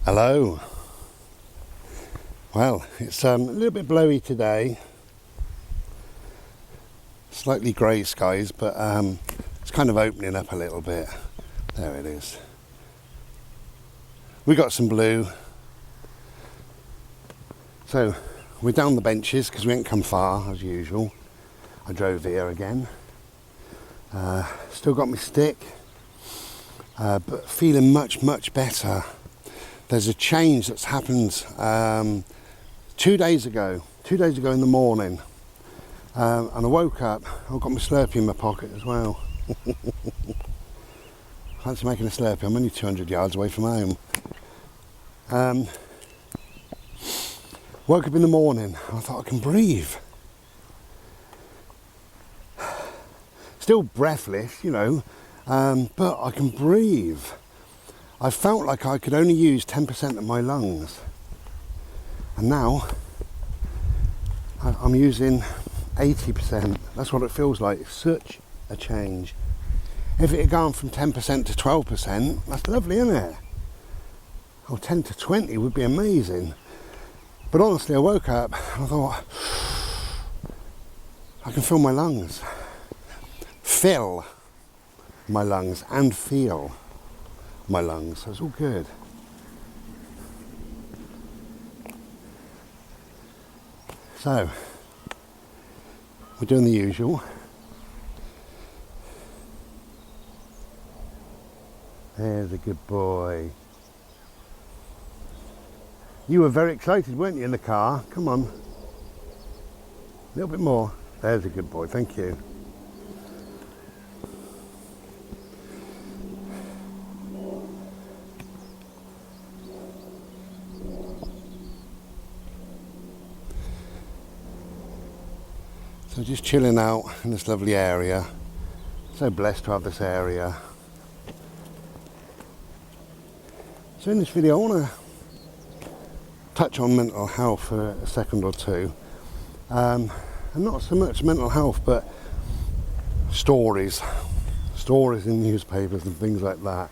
Hello. Well, it's a little bit blowy today. Slightly grey skies, but it's kind of opening up a little bit. There it is. We got some blue. So we're down the benches because we ain't come far as usual. I drove here again. Still got my stick, but feeling much better. There's a change that's happened 2 days ago in the morning, and I woke up. I've got my Slurpee in my pocket as well. Fancy making a Slurpee. I'm only 200 yards away from home. Woke up in the morning. I thought I can breathe. Still breathless, you know, but I can breathe. I felt like I could only use 10% of my lungs, and now I'm using 80%. That's what it feels like. It's such a change. If it had gone from 10% to 12%, that's lovely, isn't it? Oh, 10 to 20 would be amazing. But honestly, I woke up and I thought, I can feel my lungs. Fill my lungs and feel my lungs, so it's all good. So we're doing the usual. There's a good boy. You were very excited, weren't you, in the car? Come on, a little bit more. There's a good boy, thank you. So just chilling out in this lovely area. So blessed to have this area. So in this video I want to touch on mental health for a second or two. And not so much mental health, but stories in newspapers and things like that.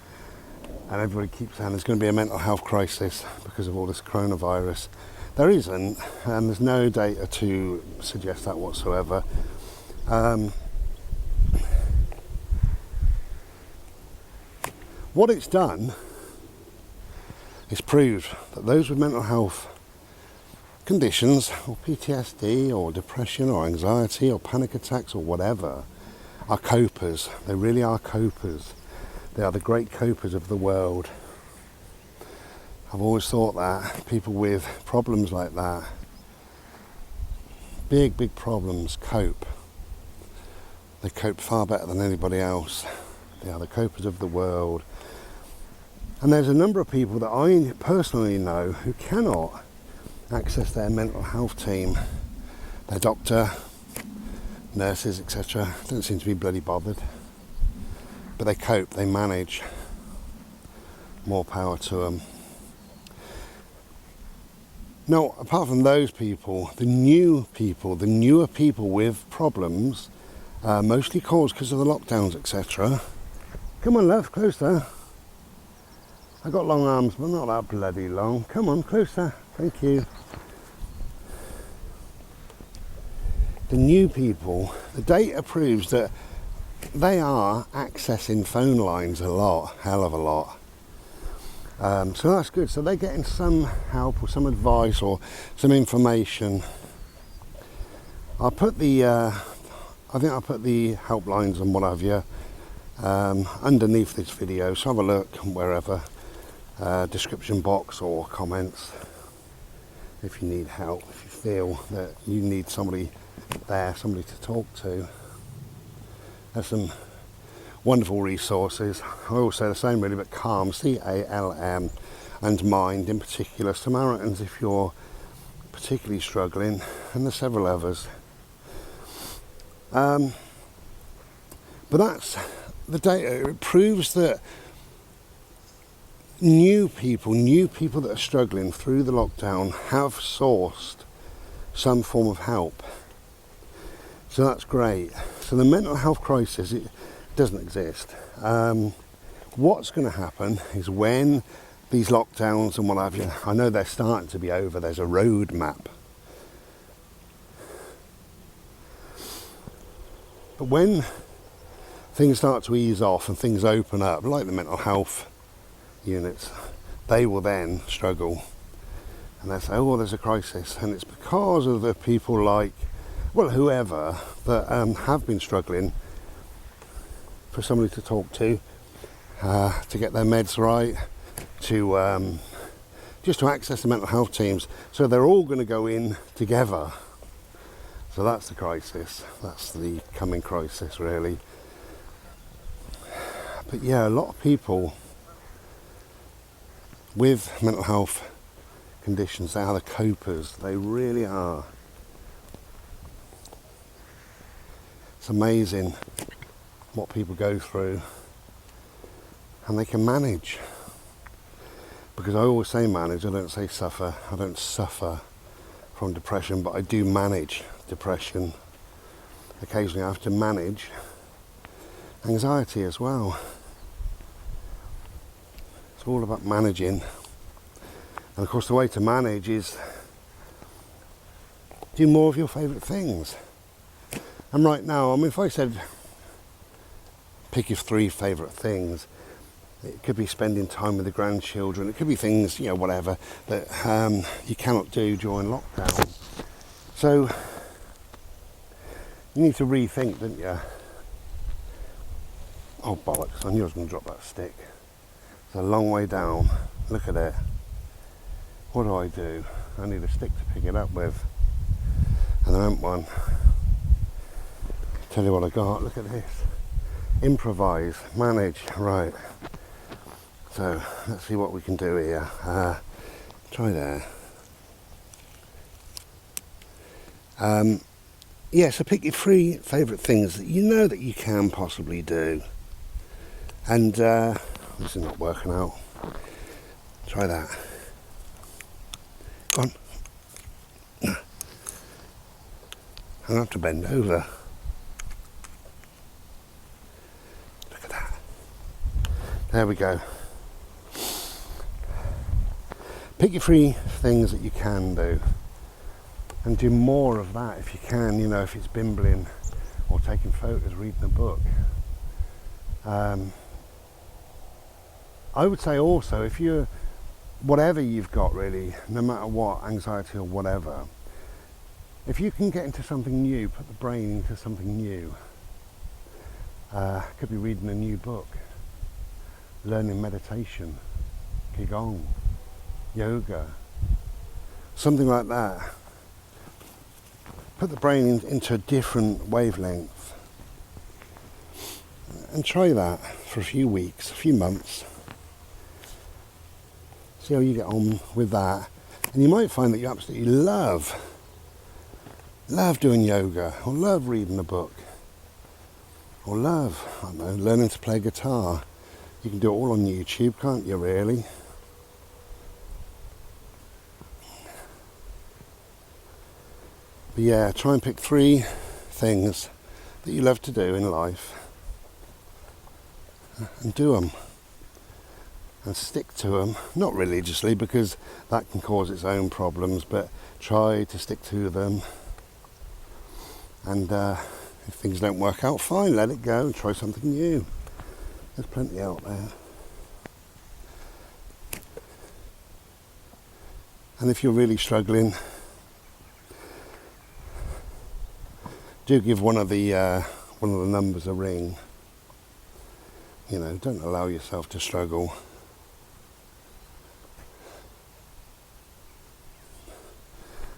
And everybody keeps saying there's going to be a mental health crisis because of all this coronavirus. There isn't, and there's no data to suggest that whatsoever. What it's done is proved that those with mental health conditions, or PTSD, or depression, or anxiety, or panic attacks, or whatever, are copers. They really are copers. They are the great copers of the world. I've always thought that people with problems like that, big problems, cope. They cope far better than anybody else. They are the copers of the world. And there's a number of people that I personally know who cannot access their mental health team. Their doctor, nurses, etc. don't seem to be bloody bothered. But they cope, they manage. More power to them. Now, apart from those people, the newer people with problems, mostly caused because of the lockdowns, etc. Come on, love, closer. I got long arms, but not that bloody long. Come on, closer. Thank you. The new people, the data proves that they are accessing phone lines a lot, hell of a lot. So that's good. So they're getting some help or some advice or some information. I think I'll put the helplines and what have you underneath this video. So have a look wherever, description box or comments. If you need help, if you feel that you need somebody there, somebody to talk to. There's some wonderful resources. I always say the same really, but CALM, C-A-L-M, and Mind in particular. Samaritans if you're particularly struggling, and there's several others. But that's the data. It proves that new people that are struggling through the lockdown have sourced some form of help. So that's great. So the mental health crisis, it doesn't exist. What's going to happen is when these lockdowns and what have you, I know they're starting to be over. There's a road map. But when things start to ease off and things open up, like the mental health units, they will then struggle. And they say, oh, there's a crisis. And it's because of the people like, well, whoever, that have been struggling for somebody to talk to get their meds right, to just to access the mental health teams. So they're all going to go in together. So that's the crisis. That's the coming crisis, really. But yeah, a lot of people with mental health conditions, they are the copers. They really are. It's amazing what people go through, and they can manage. Because I always say manage, I don't say suffer. I don't suffer from depression, but I do manage depression. Occasionally I have to manage anxiety as well. It's all about managing. And of course the way to manage is do more of your favourite things. And right now, I mean, if I said pick your 3 favourite things, it could be spending time with the grandchildren, it could be things, you know, whatever, that you cannot do during lockdown. So you need to rethink, don't you? Oh bollocks, I knew I was going to drop that stick. It's a long way down. Look at it. What do? I need a stick to pick it up with. And I want one. Tell you what I got, look at this. Improvise, manage, right. So let's see what we can do here. Try there. Yeah, so pick your 3 favourite things that you know that you can possibly do. And this is not working out. Try that. Go on. I don't have to bend over. Look at that. There we go. Pick your 3 things that you can do. And do more of that if you can, you know, if it's bimbling or taking photos, reading a book. I would say also, if you're, whatever you've got really, no matter what, anxiety or whatever, if you can get into something new, put the brain into something new. Could be reading a new book, learning meditation, qigong, yoga, something like that. Put the brain into a different wavelength and try that for a few weeks, a few months. See how you get on with that. And you might find that you absolutely love doing yoga, or love reading a book, or love, I don't know, learning to play guitar. You can do it all on YouTube, can't you, really? But yeah, try and pick 3 things that you love to do in life and do them. And stick to them, not religiously because that can cause its own problems, but try to stick to them. And if things don't work out, fine, let it go and try something new. There's plenty out there. And if you're really struggling, do give one of the numbers a ring. You know, don't allow yourself to struggle.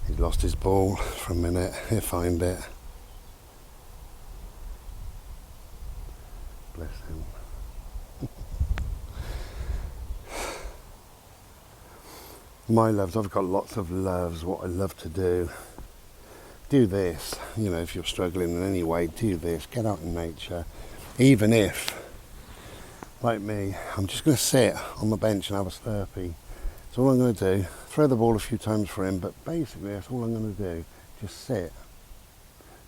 He lost his ball for a minute. He'll find it. Bless him. My loves, I've got lots of loves, what I love to do. Do this, you know, if you're struggling in any way, do this. Get out in nature. Even if, like me, I'm just going to sit on the bench and have a Slurpee. That's all I'm going to do. Throw the ball a few times for him, but basically that's all I'm going to do. Just sit.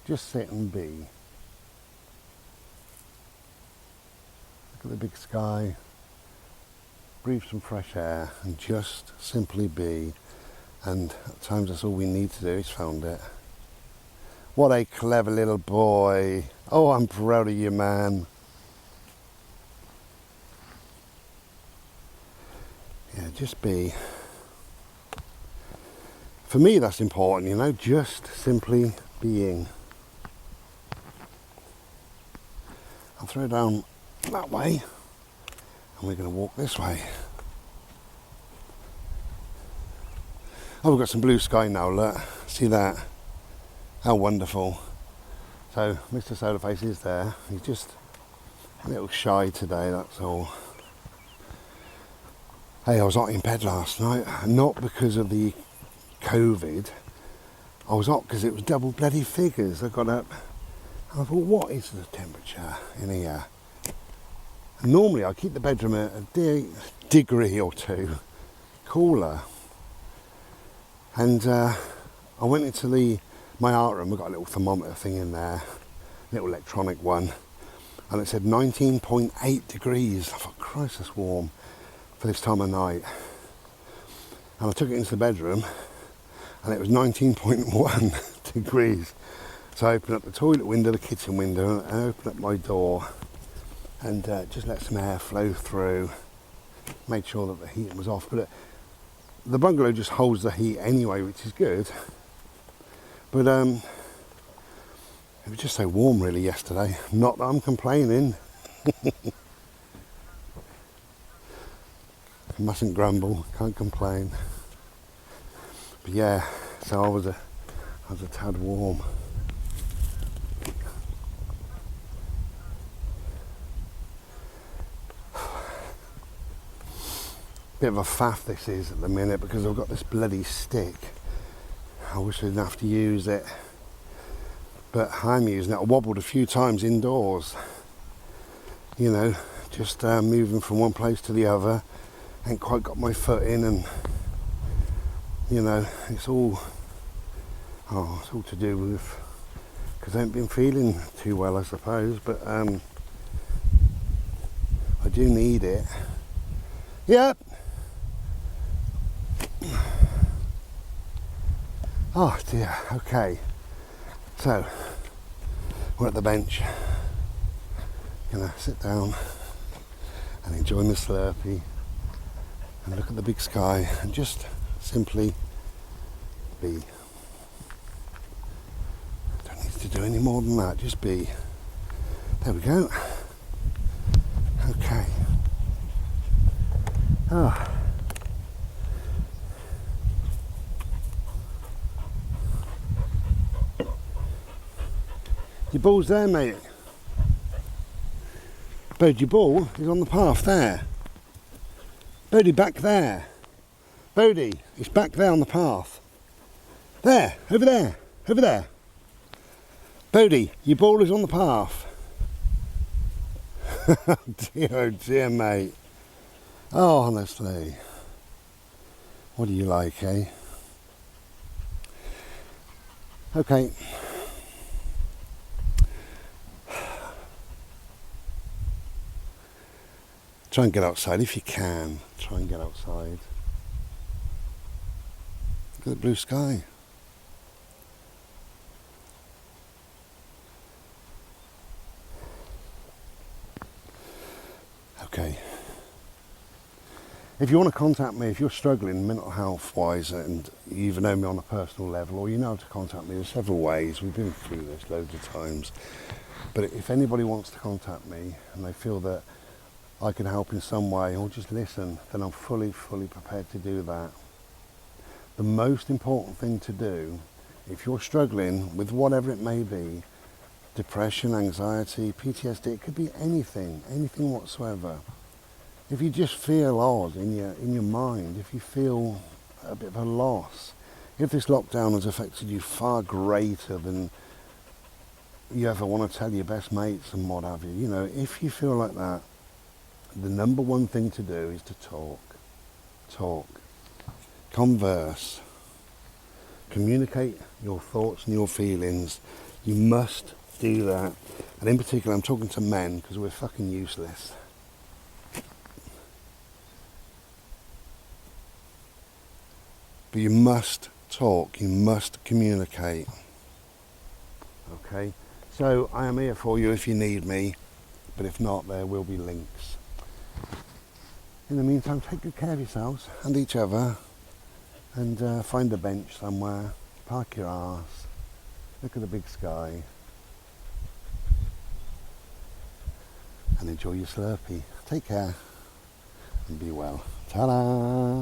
Just sit and be. Look at the big sky. breathe some fresh air and just simply be. And at times that's all we need to do. He's found it. What a clever little boy. Oh, I'm proud of you, man. Yeah, just be. For me, that's important, you know, just simply being. I'll throw down that way, and we're going to walk this way. Oh, we've got some blue sky now, look. See that? How wonderful. So, Mr. Solarface is there. He's just a little shy today, that's all. Hey, I was hot in bed last night, not because of the COVID. I was hot because it was double bloody figures. I got up and I thought, what is the temperature in here? And normally I keep the bedroom at a degree or two cooler. And I went into my art room. We've got a little thermometer thing in there, little electronic one, and it said 19.8 degrees. I thought, Christ, that's warm for this time of night. And I took it into the bedroom, and it was 19.1 degrees. So I opened up the toilet window, the kitchen window, and I opened up my door, and just let some air flow through. Made sure that the heating was off, but the bungalow just holds the heat anyway, which is good. But it was just so warm really yesterday. Not that I'm complaining. I mustn't grumble, can't complain. But yeah, so I was a tad warm. Bit of a faff this is at the minute because I've got this bloody stick. I wish I didn't have to use it, but I'm using it. I wobbled a few times indoors, you know, just moving from one place to the other. Ain't quite got my foot in, and you know, it's all to do with because I haven't been feeling too well, I suppose. But I do need it. Yep. Oh dear, okay. So, we're at the bench. Gonna sit down and enjoy my Slurpee and look at the big sky and just simply be. Don't need to do any more than that, just be. There we go. Okay. Ah. Your ball's there, mate. Bird, your ball is on the path there. Bodie, back there. Bodie, it's back there on the path. There, over there, over there. Bodie, your ball is on the path. Oh dear, mate. Oh, honestly. What do you like, eh? Okay. Try and get outside if you can. Try and get outside. Look at the blue sky. Okay. If you want to contact me, if you're struggling mental health wise and you either know me on a personal level or you know how to contact me, there's several ways. We've been through this loads of times. But if anybody wants to contact me and they feel that I can help in some way or just listen, then I'm fully prepared to do that. The most important thing to do, if you're struggling with whatever it may be, depression, anxiety, PTSD, it could be anything whatsoever. If you just feel odd in your mind, if you feel a bit of a loss, if this lockdown has affected you far greater than you ever want to tell your best mates and what have you, you know, if you feel like that, the number one thing to do is to talk, converse, communicate your thoughts and your feelings. You must do that. And in particular, I'm talking to men because we're fucking useless. But you must talk, you must communicate. Okay, so I am here for you if you need me, but if not, there will be links. In the meantime, take good care of yourselves and each other, and find a bench somewhere, park your arse, look at the big sky, and enjoy your Slurpee. Take care and be well. Ta-da!